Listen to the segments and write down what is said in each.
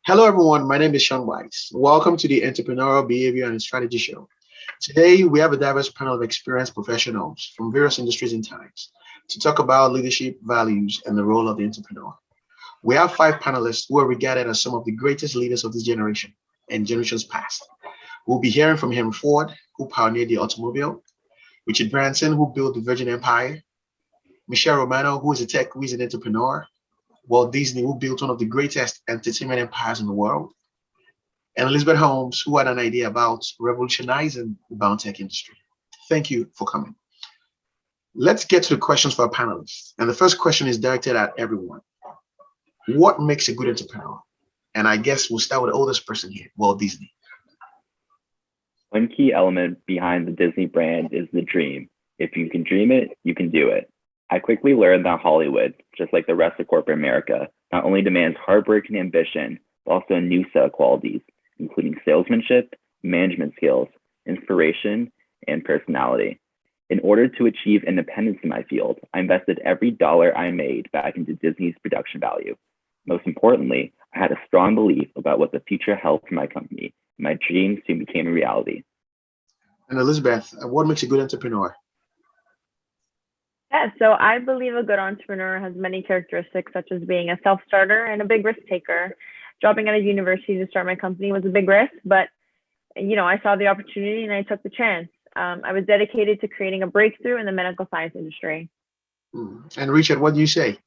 Hello, everyone. My name is Sean Weiss. Welcome to the Entrepreneurial Behavior and Strategy Show. Today, we have a diverse panel of experienced professionals from various industries and times to talk about leadership, values, and the role of the entrepreneur. We have five panelists who are regarded as some of the greatest leaders of this generation and generations past. We'll be hearing from Henry Ford, who pioneered the automobile, Richard Branson, who built the Virgin Empire, Michelle Romano, who is a tech whiz and entrepreneur, Walt Disney, who built one of the greatest entertainment empires in the world, and Elizabeth Holmes, who had an idea about revolutionizing the biotech industry. Thank you for coming. Let's get to the questions for our panelists. And the first question is directed at everyone. What makes a good entrepreneur? And I guess we'll start with the oldest person here, Walt Disney. One key element behind the Disney brand is the dream. If you can dream it, you can do it. I quickly learned that Hollywood, just like the rest of corporate America, not only demands hard work and ambition, but also a new set of qualities, including salesmanship, management skills, inspiration, and personality. In order to achieve independence in my field, I invested every dollar I made back into Disney's production value. Most importantly, I had a strong belief about what the future held for my company. My dreams soon became a reality. And Elizabeth, what makes a good entrepreneur? Yeah, so I believe a good entrepreneur has many characteristics, such as being a self-starter and a big risk taker. Dropping out of university to start my company was a big risk, but I saw the opportunity and I took the chance. I was dedicated to creating a breakthrough in the medical science industry. And Richard, what do you say?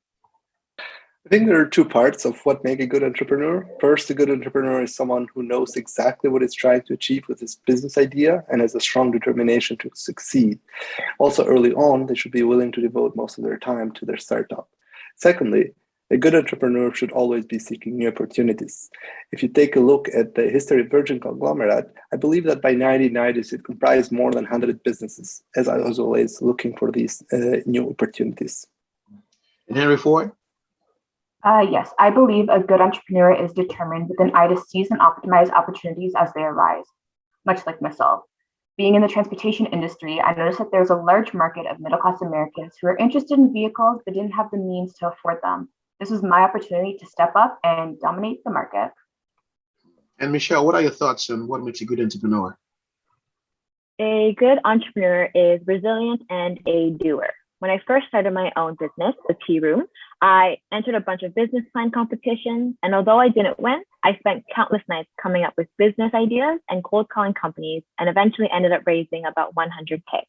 I think there are two parts of what make a good entrepreneur. First, a good entrepreneur is someone who knows exactly what it's trying to achieve with his business idea and has a strong determination to succeed. Also, early on, they should be willing to devote most of their time to their startup. Secondly, a good entrepreneur should always be seeking new opportunities. If you take a look at the history of Virgin Conglomerate, I believe that by 1990s, it comprised more than 100 businesses, as I was always looking for these new opportunities. And Henry Ford? Yes, I believe a good entrepreneur is determined with an eye to seize and optimize opportunities as they arise, much like myself. Being in the transportation industry, I noticed that there's a large market of middle-class Americans who are interested in vehicles but didn't have the means to afford them. This was my opportunity to step up and dominate the market. And Michelle, what are your thoughts on what makes a good entrepreneur? A good entrepreneur is resilient and a doer. When I first started my own business, the Tea Room, I entered a bunch of business plan competitions, and although I didn't win, I spent countless nights coming up with business ideas and cold calling companies, and eventually ended up raising about 100K.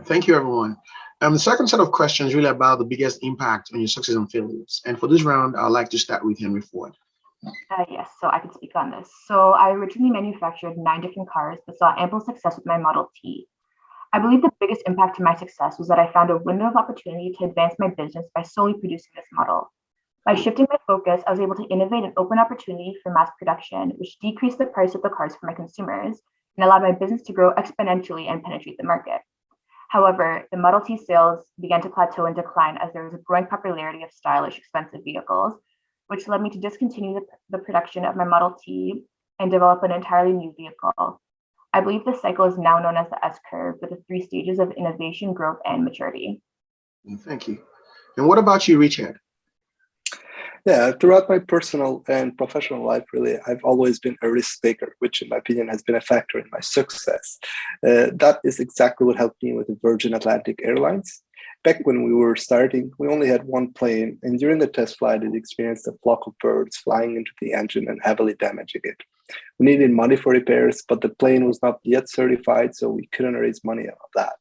Thank you, everyone. The second set of questions is really about the biggest impact on your success and failures. And for this round, I'd like to start with Henry Ford. Yes, so I can speak on this. So I originally manufactured 9 different cars, but saw ample success with my Model T. I believe the biggest impact to my success was that I found a window of opportunity to advance my business by solely producing this model. By shifting my focus, I was able to innovate and open opportunity for mass production, which decreased the price of the cars for my consumers and allowed my business to grow exponentially and penetrate the market. However, the Model T sales began to plateau and decline as there was a growing popularity of stylish, expensive vehicles, which led me to discontinue the production of my Model T and develop an entirely new vehicle. I believe this cycle is now known as the S-curve, with the 3 stages of innovation, growth, and maturity. Thank you. And what about you, Richard? Yeah, throughout my personal and professional life, really, I've always been a risk taker, which in my opinion has been a factor in my success. That is exactly what helped me with the Virgin Atlantic Airlines. Back when we were starting, we only had one plane, and during the test flight, it experienced a flock of birds flying into the engine and heavily damaging it. We needed money for repairs, but the plane was not yet certified, so we couldn't raise money out of that.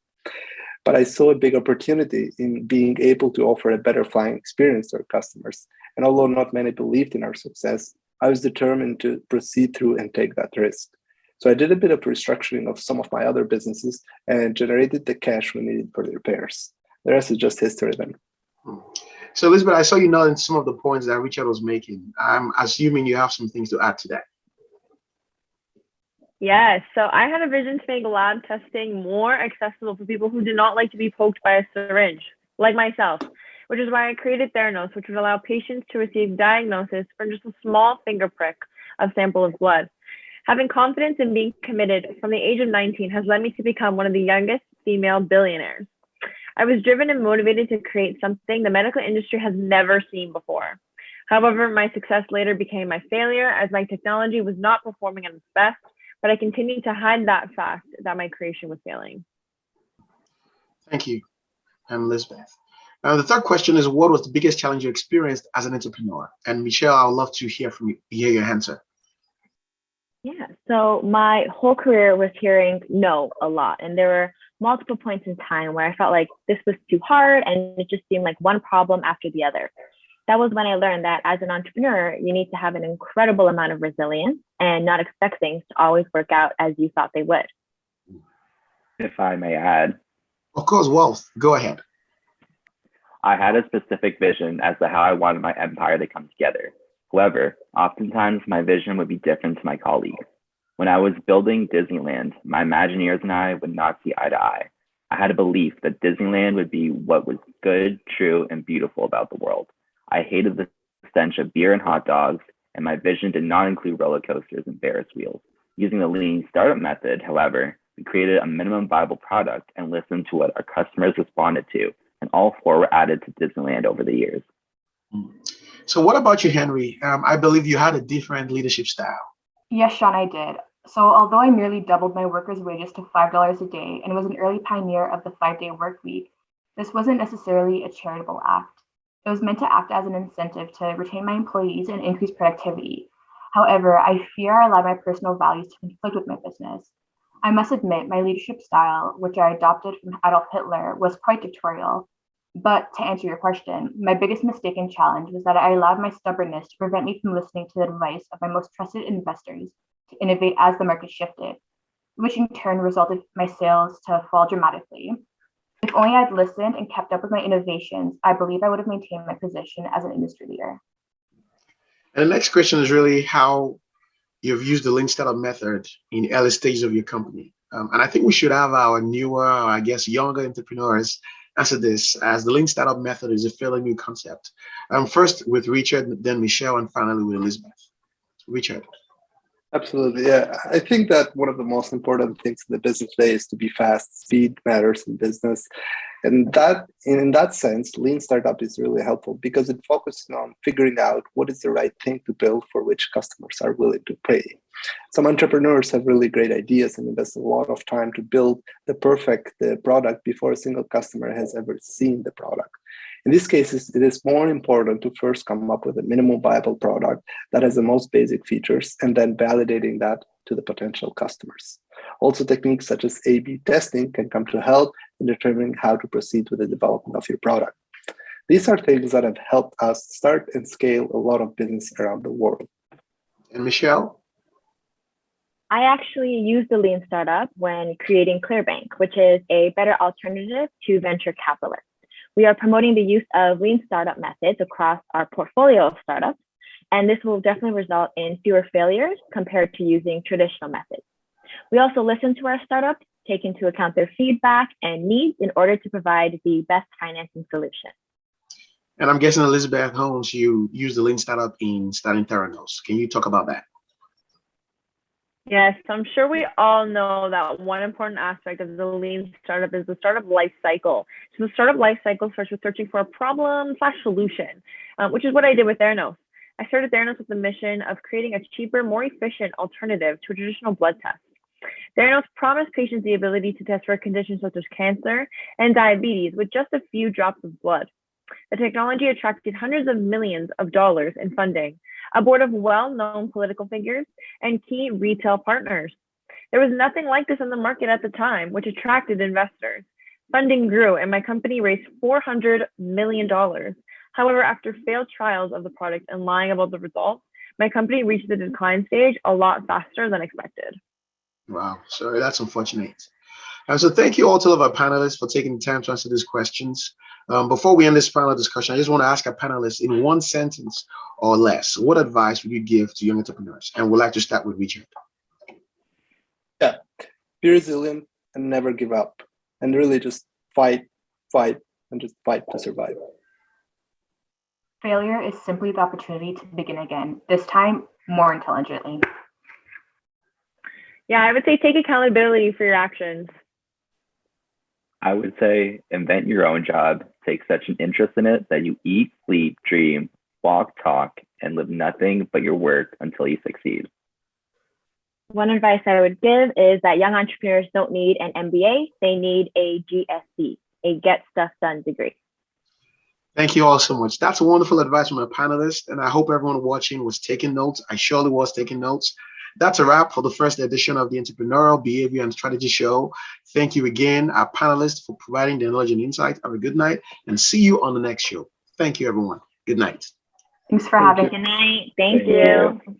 But I saw a big opportunity in being able to offer a better flying experience to our customers. And although not many believed in our success, I was determined to proceed through and take that risk. So I did a bit of restructuring of some of my other businesses and generated the cash we needed for the repairs. The rest is just history then. So Elizabeth, I saw you nodding some of the points that Richard was making. I'm assuming you have some things to add to that. Yes, so I had a vision to make lab testing more accessible for people who do not like to be poked by a syringe, like myself, which is why I created Theranos, which would allow patients to receive diagnosis from just a small finger prick of sample of blood. Having confidence in being committed from the age of 19 has led me to become one of the youngest female billionaires. I was driven and motivated to create something the medical industry has never seen before. However, my success later became my failure as my technology was not performing at its best, but I continued to hide that fact that my creation was failing. Thank you, Elizabeth. Now, the third question is, what was the biggest challenge you experienced as an entrepreneur? And Michelle, I would love to hear from you, hear your answer. Yeah, so my whole career was hearing no a lot. And there were multiple points in time where I felt like this was too hard and it just seemed like one problem after the other. That was when I learned that as an entrepreneur, you need to have an incredible amount of resilience and not expect things to always work out as you thought they would. If I may add, Of course, Wealth, go ahead. I had a specific vision as to how I wanted my empire to come together. However, oftentimes my vision would be different to my colleagues. When I was building Disneyland, my Imagineers and I would not see eye to eye. I had a belief that Disneyland would be what was good, true, and beautiful about the world. I hated the stench of beer and hot dogs, and my vision did not include roller coasters and Ferris wheels. Using the lean startup method, however, we created a minimum viable product and listened to what our customers responded to, and all four were added to Disneyland over the years. So what about you, Henry? I believe you had a different leadership style. Yes, Sean, I did. So although I nearly doubled my workers' wages to $5 a day and was an early pioneer of the 5-day work week, this wasn't necessarily a charitable act. It was meant to act as an incentive to retain my employees and increase productivity. However, I fear I allowed my personal values to conflict with my business. I must admit, my leadership style, which I adopted from Adolf Hitler, was quite dictatorial. But to answer your question, my biggest mistake and challenge was that I allowed my stubbornness to prevent me from listening to the advice of my most trusted investors to innovate as the market shifted, which in turn resulted in my sales to fall dramatically. If only I'd listened and kept up with my innovations, I believe I would have maintained my position as an industry leader. And the next question is really how you've used the lean startup method in early stages of your company. And I think we should have our newer, or I guess younger entrepreneurs answer this, as the lean startup method is a fairly new concept. First with Richard, then Michelle, and finally with Elizabeth. Richard. Absolutely, yeah. I think that one of the most important things in the business today is to be fast. Speed matters in business. And that, in that sense, lean startup is really helpful because it focuses on figuring out what is the right thing to build for which customers are willing to pay. Some entrepreneurs have really great ideas and invest a lot of time to build the perfect product before a single customer has ever seen the product. In these cases, it is more important to first come up with a minimum viable product that has the most basic features and then validating that to the potential customers. Also, techniques such as A/B testing can come to help in determining how to proceed with the development of your product. These are things that have helped us start and scale a lot of business around the world. And Michelle? I actually used the lean startup when creating ClearBank, which is a better alternative to venture capitalists. We are promoting the use of lean startup methods across our portfolio of startups, and this will definitely result in fewer failures compared to using traditional methods. We also listen to our startups, take into account their feedback and needs in order to provide the best financing solution. And I'm guessing, Elizabeth Holmes, you use the lean startup in starting Theranos. Can you talk about that? Yes, I'm sure we all know that one important aspect of the lean startup is the startup life cycle. So the startup life cycle starts with searching for a problem/solution, which is what I did with Theranos. I started Theranos with the mission of creating a cheaper, more efficient alternative to a traditional blood test. Theranos promised patients the ability to test for conditions such as cancer and diabetes with just a few drops of blood. The technology attracted hundreds of millions of dollars in funding, a board of well-known political figures, and key retail partners. There was nothing like this in the market at the time, which attracted investors. Funding grew, and my company raised $400 million. However, after failed trials of the product and lying about the results, my company reached the decline stage a lot faster than expected. Wow, sorry, that's unfortunate. So thank you all to all of our panelists for taking the time to answer these questions. Before we end this panel discussion, I just want to ask our panelists in one sentence or less, what advice would you give to young entrepreneurs? And we'd like to start with Richard. Yeah, be resilient and never give up. And really just fight, and just fight to survive. Failure is simply the opportunity to begin again, this time more intelligently. Yeah, I would say take accountability for your actions. I would say invent your own job, take such an interest in it that you eat, sleep, dream, walk, talk, and live nothing but your work until you succeed. One advice I would give is that young entrepreneurs don't need an MBA, they need a GSD, a Get Stuff Done degree. Thank you all so much. That's wonderful advice from our panelists, and I hope everyone watching was taking notes. I surely was taking notes. That's a wrap for the first edition of the Entrepreneurial Behavior and Strategy Show. Thank you again, our panelists, for providing the knowledge and insight. Have a good night, and see you on the next show. Thank you, everyone. Good night. Thanks for having me. Good night. Thank Thank you. you.